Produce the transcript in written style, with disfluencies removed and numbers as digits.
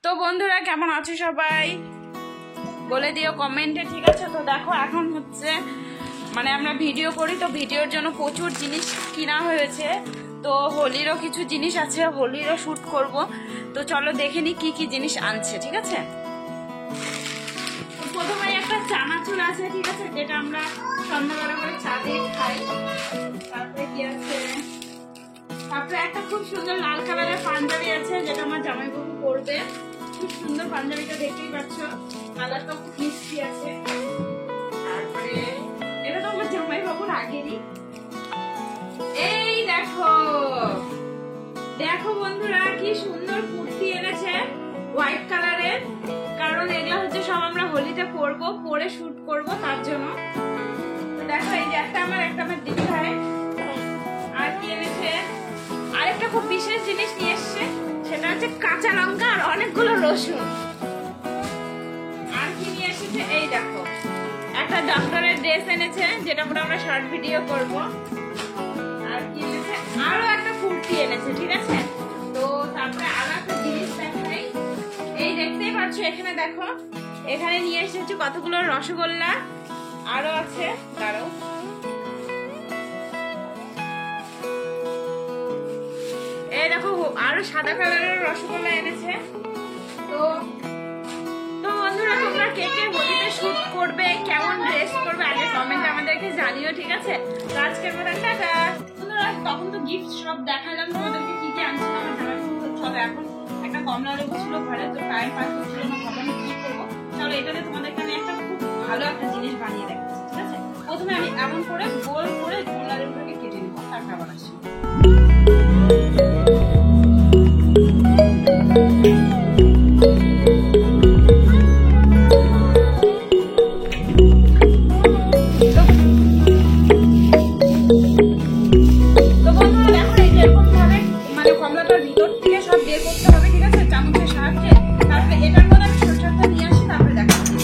তো বন্ধুরা কেমন আছো সবাই বলে দিও কমেন্টে, ঠিক আছে? তো দেখো এখন হচ্ছে মানে আমরা ভিডিও করি, তো ভিডিওর জন্য প্রচুর জিনিস কিনা হয়েছে। তো হোলিরও কিছু জিনিস আছে, হোলিরও শ্যুট করব। তো চলো দেখে নি কি কি জিনিস আনছে, ঠিক আছে? প্রথমে একটা চানাচুর আছে, ঠিক আছে, যেটা আমরা সন্ধ্যাবেলা করে চা দিয়ে খাই। তারপরে কি আছে, তারপরে একটা খুব সুন্দর লাল কালারের পাঞ্জাবি আছে, যেটা আমার জামাইবাবু পরবে। খুব সুন্দর পাঞ্জাবিটা, দেখতেই পাচ্ছ, কালারটা খুব মিষ্টি আছে। তারপরে এটা তো আমার জামাইবাবুর আগেরই। এই দেখো দেখো বন্ধুরা, কি সুন্দর কুর্তি এনেছে হোয়াইট কালারের। কারণ এগুলো হচ্ছে সব আমরা হোলিতে পরবো, পরে শুট করব, তার জন্য। তো দেখো এই যে একটা আমার দিদি ভাই। আর কি এনেছে, আরেকটা খুব বিশেষ জিনিস নিয়ে এসছে, সেটা হচ্ছে কাঁচা লঙ্কা আর অনেকগুলো রসুন। আর কি নিয়ে এসেছে, এই দেখো একটা ডক্টরের ড্রেস এনেছে, যেটা পরে আমরা শর্ট ভিডিও করব। আর কি এনেছে, আরো একটা কুর্তি এনেছে, ঠিক আছে? তো তারপরে আরো একটা জিনিস দেখাই। এই দেখতেই পাচ্ছ, এখানে দেখো, এখানে নিয়ে এসেছি কতগুলো রসগোল্লা। আরো আছে, দাঁড়াও, এই দেখো আরো সাদা কালারের রসগোল্লা এনেছে। তো বন্ধুরা, তোমরা কে কে হোলিতে শুট করবে, কেমন ড্রেস করবে, আগে কমেন্টে আমাদেরকে জানিও, ঠিক আছে? তো আজকের মতো টাটা বন্ধুরা। তখন তো গিফট সব দেখালাম তোমাদেরকে, কি কি আনছিল আমার জামাইবাবু। চলো এখন একটা কমলা লেবু ছিল ঘরে, তো টাইম পাস করছিল না, ভাবলাম কি করবো। চলো এটাতে তোমাদেরকে আমি একটা খুব ভালো একটা জিনিস বানিয়ে দেখাচ্ছি, ঠিক আছে? প্রথমে আমি এমন করে গোল করে কমলা লেবুটাকে কেটে নিবো, তারপর আবার আসি। কমলাটার ভিতর থেকে সব বের করতে হবে, ঠিক আছে, চামচের সাহায্যে। তারপরে এটার মধ্যে আমি সরষেটা নিয়ে আসি, তারপরে দেখাচ্ছি।